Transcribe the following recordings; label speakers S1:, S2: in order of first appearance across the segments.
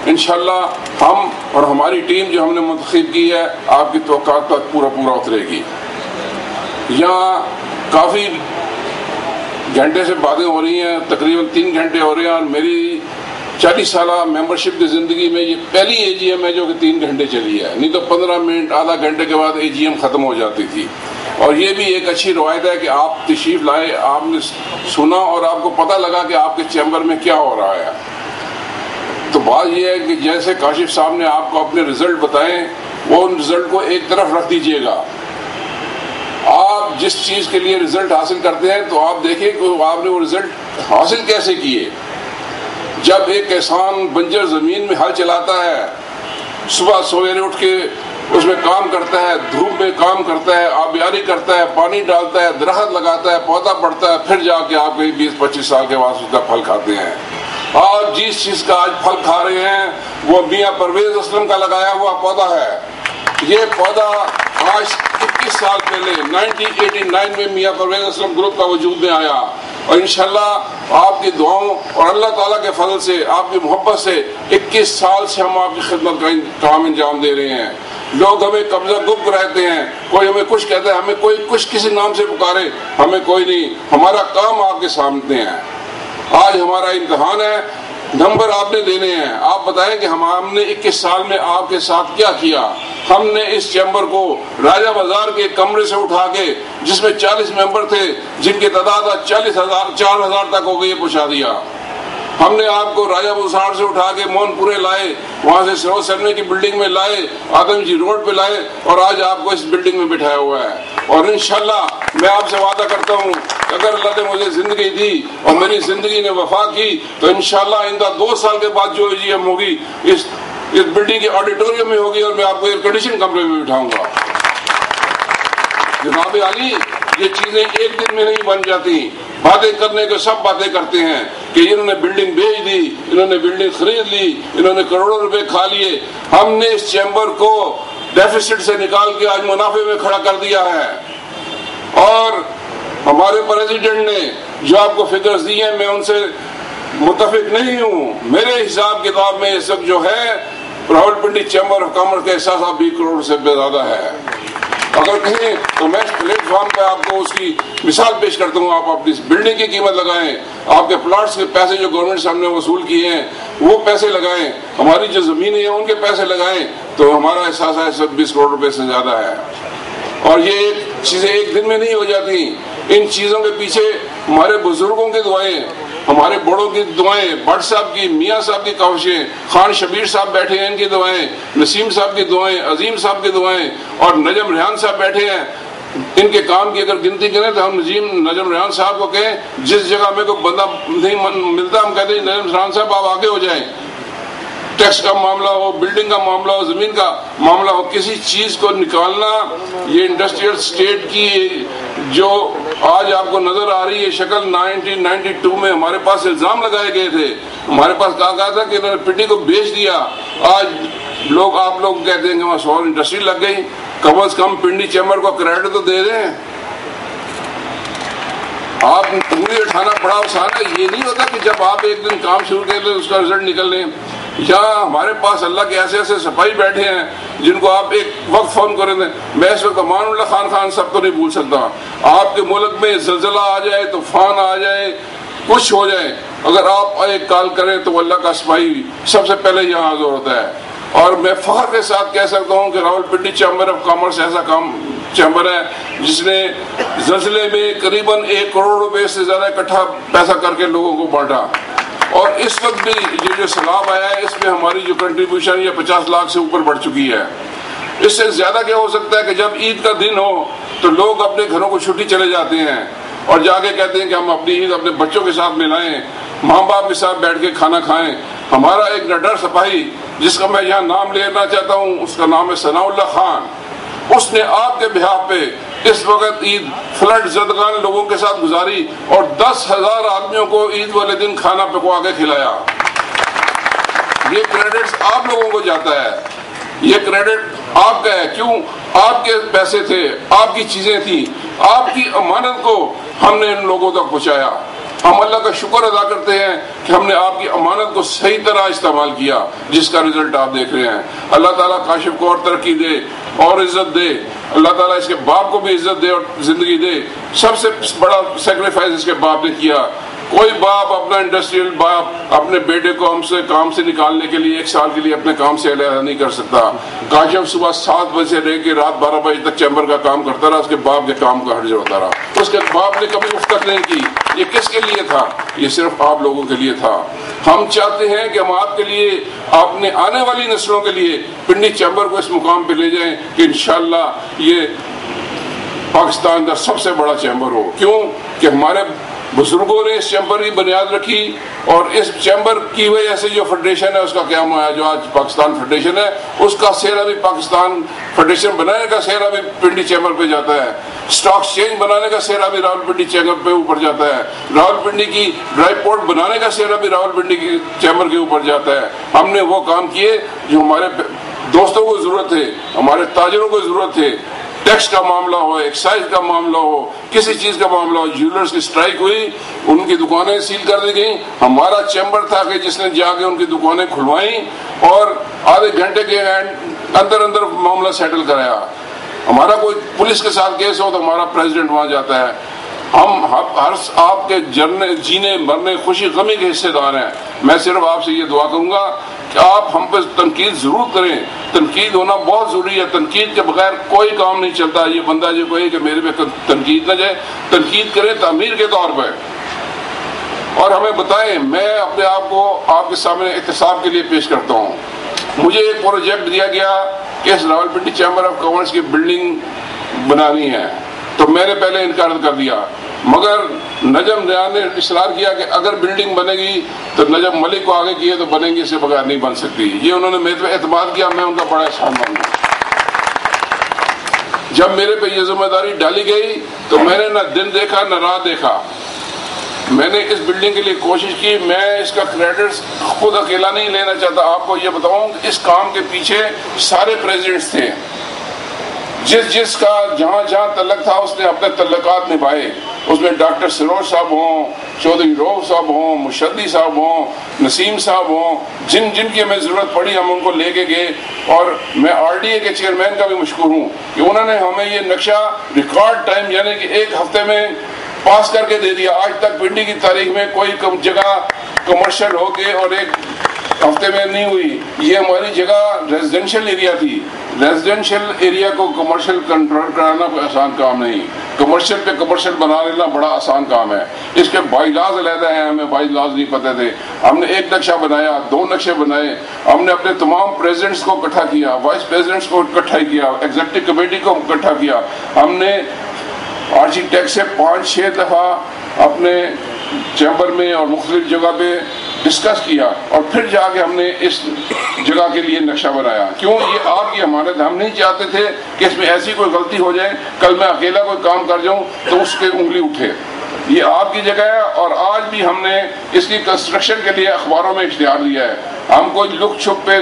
S1: انشاءاللہ ہم اور ہماری ٹیم جو ہم نے منتخب کی ہے آپ کی توقعات پر پورا اترے گی. یہاں کافی گھنٹے سے باتیں ہو رہی ہیں، تقریباً 3 گھنٹے ہو رہے ہیں، اور میری 40 سالہ ممبرشپ کی زندگی میں یہ پہلی اے جی ایم ہے جو کہ 3 گھنٹے چلی ہے، نہیں تو 15 منٹ آدھا گھنٹے کے بعد اے جی ایم ختم ہو جاتی تھی. اور یہ بھی ایک اچھی روایت ہے کہ آپ تشریف لائے، آپ نے سنا اور آپ کو پتہ لگا کہ آپ کے چیمبر میں کیا ہو رہا ہے. تو بات یہ ہے کہ جیسے کاشف صاحب نے آپ کو اپنے رزلٹ بتائیں، وہ ان رزلٹ کو ایک طرف رکھ دیجئے گا. آپ جس چیز کے لیے رزلٹ حاصل کرتے ہیں تو آپ دیکھیں کہ آپ نے وہ رزلٹ حاصل کیسے کیے. جب ایک کسان بنجر زمین میں ہل چلاتا ہے، صبح سویرے اٹھ کے اس میں کام کرتا ہے، دھوپ میں کام کرتا ہے، آبیاری کرتا ہے، پانی ڈالتا ہے، درخت لگاتا ہے، پودا بڑھتا ہے، پھر جا کے آپ کہیں 20-25 سال کے بعد اس کا پھل کھاتے ہیں. اور جس چیز کا آج پھل کھا رہے ہیں وہ میاں پرویز اسلم کا لگایا ہوا پودا ہے. یہ پودا آج 21 سال پہلے 1989 میں میاں پرویز اسلم گروپ کا وجود میں آیا، اور انشاءاللہ آپ کی دعاؤں اور اللہ تعالیٰ کے فضل سے، آپ کی محبت سے 21 سال سے ہم آپ کی خدمت کا کام انجام دے رہے ہیں. لوگ ہمیں قبضہ گفت رہتے ہیں، کوئی ہمیں کچھ کہتا ہے، ہمیں کوئی کچھ کسی نام سے پکارے، ہمیں کوئی نہیں، ہمارا کام آپ کے سامنے ہے. آج ہمارا امتحان ہے، نمبر آپ نے دینے ہیں. آپ بتائیں کہ ہم نے 21 سال میں آپ کے ساتھ کیا کیا. ہم نے اس چیمبر کو راجہ بازار کے کمرے سے اٹھا کے، جس میں 40 ممبر تھے، جن کی تعداد 4,000 تک ہو گئی، پہنچا دیا. ہم نے آپ کو راجہ بازار سے اٹھا کے مون پورے لائے، وہاں سے سروس سرنے کی بلڈنگ میں لائے، آدم جی روڈ پہ لائے، اور آج آپ کو اس بلڈنگ میں بٹھایا ہوا ہے. اور انشاءاللہ میں آپ سے وعدہ کرتا ہوں کہ اگر اللہ نے مجھے زندگی دی اور میری زندگی نے وفا کی تو انشاءاللہ آئندہ 2 سال کے بعد جو اے جی ایم ہوگی اس بلڈنگ کے آڈیٹوریم میں ہوگی، اور میں آپ کو ایئر کنڈیشن کمرے میں بٹھاؤں گا. جناب عالی، یہ چیزیں ایک دن میں نہیں بن جاتی. باتیں کرنے کو سب باتیں کرتے ہیں کہ انہوں نے بلڈنگ بیچ دی، انہوں نے بلڈنگ خرید لی، انہوں نے کروڑوں روپے کھا لیے. ہم نے اس چیمبر کو ڈیفیسٹ سے نکال کے آج منافع میں کھڑا کر دیا ہے. اور ہمارے پریزیڈنٹ نے جو آپ کو فگرز دی ہیں، میں ان سے متفق نہیں ہوں. میرے حساب کتاب میں اس وقت جو ہے راولپنڈی چیمبر آف کامرس کا احساس 20 کروڑ سے بے زیادہ ہے. اگر کہیں تو میں اس پلیٹ فارم پہ آپ کو اس کی مثال پیش کرتا ہوں. آپ اپنی بلڈنگ کی قیمت لگائیں، آپ کے پلاٹس کے پیسے جو گورنمنٹ صاحب نے وصول کیے ہیں وہ پیسے لگائیں، ہماری جو زمینیں ہیں ان کے پیسے لگائیں، تو ہمارا احساس ہے اس وقت 20 کروڑ روپے سے زیادہ ہے. اور یہ چیزیں ایک دن میں نہیں ہو جاتی. ان چیزوں کے پیچھے ہمارے بزرگوں کی دعائیں، ہمارے بڑوں کی دعائیں، بٹ صاحب کی، میاں صاحب کی کوششیں، خان شبیر صاحب بیٹھے ہیں ان کی دعائیں، نسیم صاحب کی دعائیں، عظیم صاحب کی دعائیں، اور نجم ریحان صاحب بیٹھے ہیں. ان کے کام کی اگر گنتی کریں تو ہم نجم ریحان صاحب کو کہیں، جس جگہ ہمیں کوئی بندہ نہیں ملتا ہم کہتے ہیں نجم ریحان صاحب آپ آگے ہو جائیں. ٹیکس کا معاملہ ہو، بلڈنگ کا معاملہ ہو، زمین کا معاملہ ہو، کسی چیز کو نکالنا، یہ انڈسٹریل اسٹیٹ کی جو آج آپ کو نظر آ رہی ہے شکل، 1992 میں ہمارے پاس الزام لگائے گئے تھے، ہمارے پاس کہا گیا تھا کہ انہوں نے پنڈی کو بیچ دیا. آج آپ لوگ کہتے ہیں کہ وہاں 100 انڈسٹری لگ گئی. کم از کم پنڈی چیمبر کو کریڈٹ تو دے دیں. آپ انگلی اٹھانا بڑا آسان ہے. یہ نہیں ہوتا کہ جب آپ ایک دن کام شروع کر لیں اس کا رزلٹ نکل لیں. یہاں ہمارے پاس اللہ کے ایسے ایسے سپاہی بیٹھے ہیں جن کو آپ ایک وقت فون کریں دیں. میں اس وقت امان اللہ خان سب کو نہیں بھول سکتا. آپ کے ملک میں زلزلہ آ جائے، طوفان آ جائے، کچھ ہو جائے، اگر آپ ایک کال کریں تو اللہ کا سپاہی سب سے پہلے یہاں حاضر ہوتا ہے. اور میں فخر کے ساتھ کہہ سکتا ہوں کہ راولپنڈی چیمبر آف کامرس ایسا چیمبر ہے جس نے زلزلے میں قریباً 1 کروڑ روپے سے زیادہ اکٹھا پیسہ کر کے لوگوں کو بانٹا. اور اس وقت بھی یہ جو سیلاب آیا ہے اس میں ہماری جو کنٹریبیوشن یہ 50 لاکھ سے اوپر بڑھ چکی ہے. اس سے زیادہ کیا ہو سکتا ہے کہ جب عید کا دن ہو تو لوگ اپنے گھروں کو چھٹی چلے جاتے ہیں اور جا کے کہتے ہیں کہ ہم اپنی عید اپنے بچوں کے ساتھ منائیں، ماں باپ کے ساتھ بیٹھ کے کھانا کھائیں. ہمارا ایک نڈر سپاہی جس کا میں یہاں نام لینا چاہتا ہوں، اس کا نام ہے ثناء اللہ خان. اس نے آپ کے بہاف پہ اس وقت عید فلڈ زدگان لوگوں کے ساتھ گزاری اور 10,000 آدمیوں کو عید والے دن کھانا پکوا کے کھلایا. یہ کریڈٹ آپ لوگوں کو جاتا ہے، یہ کریڈٹ آپ کا ہے. کیوں؟ آپ کے پیسے تھے، آپ کی چیزیں تھیں، آپ کی امانت کو ہم نے ان لوگوں تک پہنچایا. ہم اللہ کا شکر ادا کرتے ہیں کہ ہم نے آپ کی امانت کو صحیح طرح استعمال کیا، جس کا رزلٹ آپ دیکھ رہے ہیں۔ اللہ تعالیٰ کاشف کو اور ترقی دے اور عزت دے، اللہ تعالیٰ اس کے باپ کو بھی عزت دے اور زندگی دے۔ سب سے بڑا سیکریفائس اس کے باپ نے کیا۔ کوئی باپ اپنا انڈسٹریل باپ اپنے بیٹے کو ہم سے کام سے نکالنے کے لیے 1 سال کے لیے اپنے کام سے علیحدہ نہیں کر سکتا۔ کاشف صبح 7 بجے سے لے کے رات 12 بجے تک چیمبر کا کام کرتا رہا، اس کے باپ کے کام کا حرج ہوتا رہا۔ اس کے باپ نے کبھی افتخار نہیں کی۔ یہ کس کے لیے تھا؟ یہ صرف آپ لوگوں کے لیے تھا۔ ہم چاہتے ہیں کہ ہم آپ کے لیے، آپ نے آنے والی نسلوں کے لیے پنڈی چیمبر کو اس مقام پہ لے جائیں کہ انشاءاللہ یہ پاکستان کا سب سے بڑا چیمبر ہو۔ کیوں کہ ہمارے بزرگوں نے اس چیمبر کی بنیاد رکھی، اور اس چیمبر کی وجہ سے جو فیڈریشن ہے اس کا قیام ہوا ہے، جو آج پاکستان فیڈریشن ہے، اس کا سہرا بھی پاکستان فیڈریشن بنانے کا سہرا بھی پنڈی چیمبر پہ جاتا ہے۔ اسٹاک چینج بنانے کا سہرا بھی راولپنڈی چیمبر پہ اوپر جاتا ہے۔ راولپنڈی کی ڈرائی پورٹ بنانے کا سہرا بھی راولپنڈی کی چیمبر کے اوپر جاتا ہے۔ ہم نے وہ کام کیے جو ہمارے دوستوں کو ضرورت ہے، ہمارے تاجروں کو ضرورت ہے۔ ٹیکس کا معاملہ ہو، ایکسائز کا معاملہ ہو، کسی چیز کا معاملہ ہو، جیولرز کی سٹرائک ہوئی، ان کی دکانیں سیل کر دی گئیں۔ ہمارا چیمبر تھا کہ جس نے جا کے ان کی دکانیں کھلوائیں اور آدھے گھنٹے کے اندر اندر معاملہ سیٹل کرایا۔ ہمارا کوئی پولیس کے ساتھ کیس ہو تو ہمارا پریزیڈنٹ وہاں جاتا ہے۔ ہم ہر آپ کے جینے مرنے خوشی غمی کے حصے دار ہیں۔ میں صرف آپ سے یہ دعا کروں گا کہ آپ ہم پہ تنقید ضرور کریں، تنقید ہونا بہت ضروری ہے۔ تنقید کے بغیر کوئی کام نہیں چلتا۔ یہ بندہ جو کہے کہ میرے پہ تنقید نہ جائے، تنقید کریں تعمیر کے طور پہ، اور ہمیں بتائیں۔ میں اپنے آپ کو آپ کے سامنے احتساب کے لیے پیش کرتا ہوں۔ مجھے ایک پروجیکٹ دیا گیا کہ اس راولپنڈی چیمبر آف کامرس کی بلڈنگ بنانی ہے، تو میں نے پہلے انکار کر دیا، مگر نجم دیان نے اصرار کیا کہ اگر بلڈنگ بنے گی تو نجم ملک کو آگے کیے تو بنے گی، اس سے بغیر نہیں بن سکتی۔ یہ انہوں نے میرے پہ اعتماد کیا، میں ان کا بڑا احسان مانتا ہوں۔ جب میرے پہ یہ ذمہ داری ڈالی گئی تو میں نے نہ دن دیکھا نہ رات دیکھا۔ میں نے اس بلڈنگ کے لیے کوشش کی۔ میں اس کا کریڈٹ خود اکیلا نہیں لینا چاہتا۔ آپ کو یہ بتاؤں کہ اس کام کے پیچھے سارے پریزیڈنٹس تھے۔ جس کا جہاں جہاں تعلق تھا اس نے اپنے تعلقات نبھائے۔ اس میں ڈاکٹر سروج صاحب ہوں، چودھری روف صاحب ہوں، مشدی صاحب ہوں، نسیم صاحب ہوں، جن کی ہمیں ضرورت پڑی ہم ان کو لے کے گئے۔ اور میں RDA کے چیئرمین کا بھی مشکور ہوں کہ انہوں نے ہمیں یہ نقشہ ریکارڈ ٹائم یعنی کہ 1 ہفتے میں پاس کر کے دے دیا۔ آج تک پنڈی کی تاریخ میں کوئی جگہ کمرشل ہو کے اور 1 ہفتے میں نہیں ہوئی۔ یہ ہماری جگہ ریزیڈینشل ایریا تھی۔ ریزیڈینشل ایریا کو کمرشل کنٹرول کرانا کوئی آسان کام نہیں۔ کمرشل پہ کمرشل بنا لینا بڑا آسان کام ہے۔ اس کے بائی لاز علیحدہ ہیں، ہمیں بائی لاز نہیں پتہ تھے۔ ہم نے 1 نقشہ بنایا، 2 نقشے بنائے۔ ہم نے اپنے تمام پریزیڈنٹس کو اکٹھا کیا، وائس پریزیڈنٹس کو اکٹھا کیا، ایگزیکٹو کمیٹی کو اکٹھا کیا۔ ہم نے آرکیٹیکٹ سے 5-6 دفعہ اپنے چیمبر میں اور مختلف جگہ پہ ڈسکس کیا، اور پھر جا کے ہم نے اس جگہ کے لیے نقشہ بنایا۔ کیوں؟ یہ آپ کی امانت۔ ہم نہیں چاہتے تھے کہ اس میں ایسی کوئی غلطی ہو جائے، کل میں اکیلا کوئی کام کر جاؤں تو اس کے انگلی اٹھے۔ یہ آپ کی جگہ ہے، اور آج بھی ہم نے اس کی کنسٹرکشن کے لیے اخباروں میں اشتہار دیا ہے۔ ہم کوئی لک چھپ پہ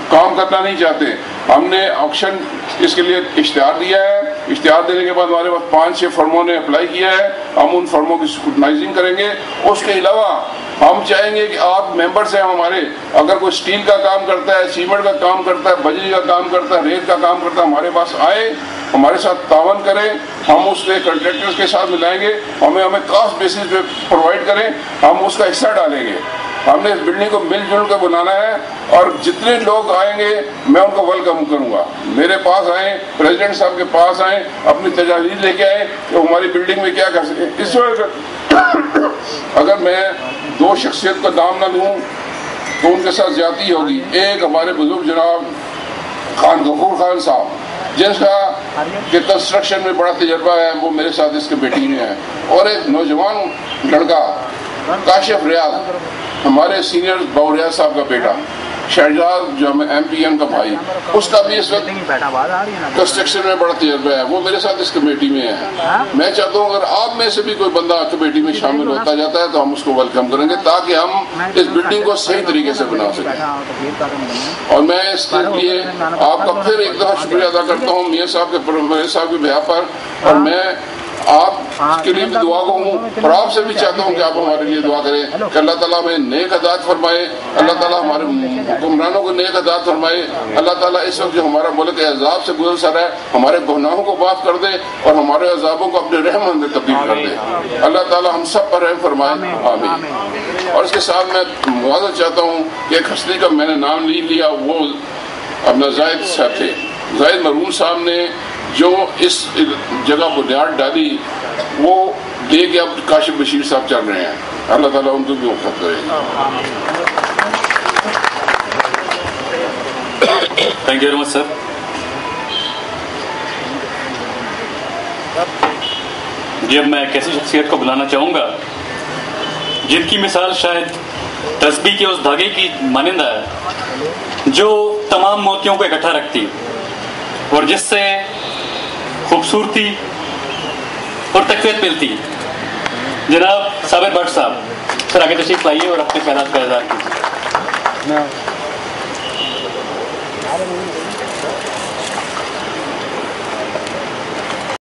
S1: کام کرنا نہیں چاہتے۔ ہم نے آکشن اس کے لیے اشتہار دیا ہے۔ اشتہار دینے کے بعد ہمارے پاس 5-6 فرموں نے اپلائی کیا ہے۔ ہم ان فرموں کی اسکروٹنائزنگ کریں گے۔ اس کے علاوہ ہم چاہیں گے کہ آپ ممبرس ہیں ہمارے، اگر کوئی اسٹیل کا کام کرتا ہے، سیمنٹ کا کام کرتا ہے، بجری کا کام کرتا ہے، ریت کا کام کرتا ہے، ہمارے پاس آئے، ہمارے ساتھ تعاون کریں۔ ہم اس کے کنٹریکٹرز کے ساتھ ملائیں گے، ہمیں کاسٹ بیسس پہ پرووائڈ کریں، ہم اس کا حصہ ڈالیں گے۔ ہم نے اس بلڈنگ کو مل جل کر بنانا ہے، اور جتنے لوگ آئیں گے میں ان کو ویلکم کروں گا۔ میرے پاس آئیں، پریزیڈنٹ صاحب کے پاس آئیں، اپنی تجاویز لے کے آئیں کہ ہماری بلڈنگ میں کیا کر سکیں۔ اس وقت اگر میں 2 شخصیت کا نام نہ لوں تو ان کے ساتھ زیادتی ہوگی۔ ایک ہمارے بزرگ جناب خان غفور خان صاحب، جن کا کہ کنسٹرکشن میں بڑا تجربہ ہے، وہ میرے ساتھ اس کمیٹی میں ہے۔ اور ایک نوجوان لڑکا کاشف ریاض، ہمارے سینئر باوریاض صاحب کا بیٹا، شہزاد جو ہمیں MPN کا بھائی، اس کا بھی اس وقت کنسٹرکشن میں بڑا تجربہ ہے، وہ میرے ساتھ اس کمیٹی میں ہے۔ میں چاہتا ہوں اگر آپ میں سے بھی کوئی بندہ کمیٹی میں شامل ہوتا جاتا ہے تو ہم اس کو ویلکم کریں گے، تاکہ ہم اس بلڈنگ کو صحیح طریقے سے بنا سکیں۔ اور میں اس کے لیے آپ کا پھر ایک دفعہ شکریہ ادا کرتا ہوں میاں صاحب کے بہا پر، اور میں آپ کے لیے بھی دعا کو ہوں اور آپ سے بھی چاہتا ہوں کہ آپ ہمارے لیے دعا کریں کہ اللہ تعالیٰ ہمیں نیک ہدایت فرمائے، اللہ تعالیٰ ہمارے حکمرانوں کو نیک ہدایت فرمائے، اللہ تعالیٰ اس وقت جو ہمارا ملک عذاب سے گزر سر ہے ہمارے گناہوں کو معاف کر دے اور ہمارے عذابوں کو اپنے رحمت میں تبدیل کر دے، اللہ تعالیٰ ہم سب پر رحم فرمائے، آمین۔ اور اس کے ساتھ میں معذرت چاہتا ہوں کہ ایک ہستی کا میں نے نام نہیں لیا، وہ اپنا زاہد صاحب تھے، زاہد مرحوم صاحب نے جو اس جگہ بنیاد ڈالی وہ لے کے اب کاشف بشیر صاحب چل رہے ہیں، اللہ تعالیٰ ان کو بھی وفق کرے۔
S2: تھینک یو ویری مچ سر۔ جی اب میں ایک ایسی شخصیت کو بلانا چاہوں گا جن کی مثال شاید تسبیح کے اس دھاگے کی مانندہ ہے جو تمام موتیوں کو اکٹھا رکھتی اور جس سے خوبصورتی اور تقویت ملتی۔ جناب صابر بٹ صاحب، سر آگے تشریف لائیے اور اپنے خیالات کا اظہار کیجیے۔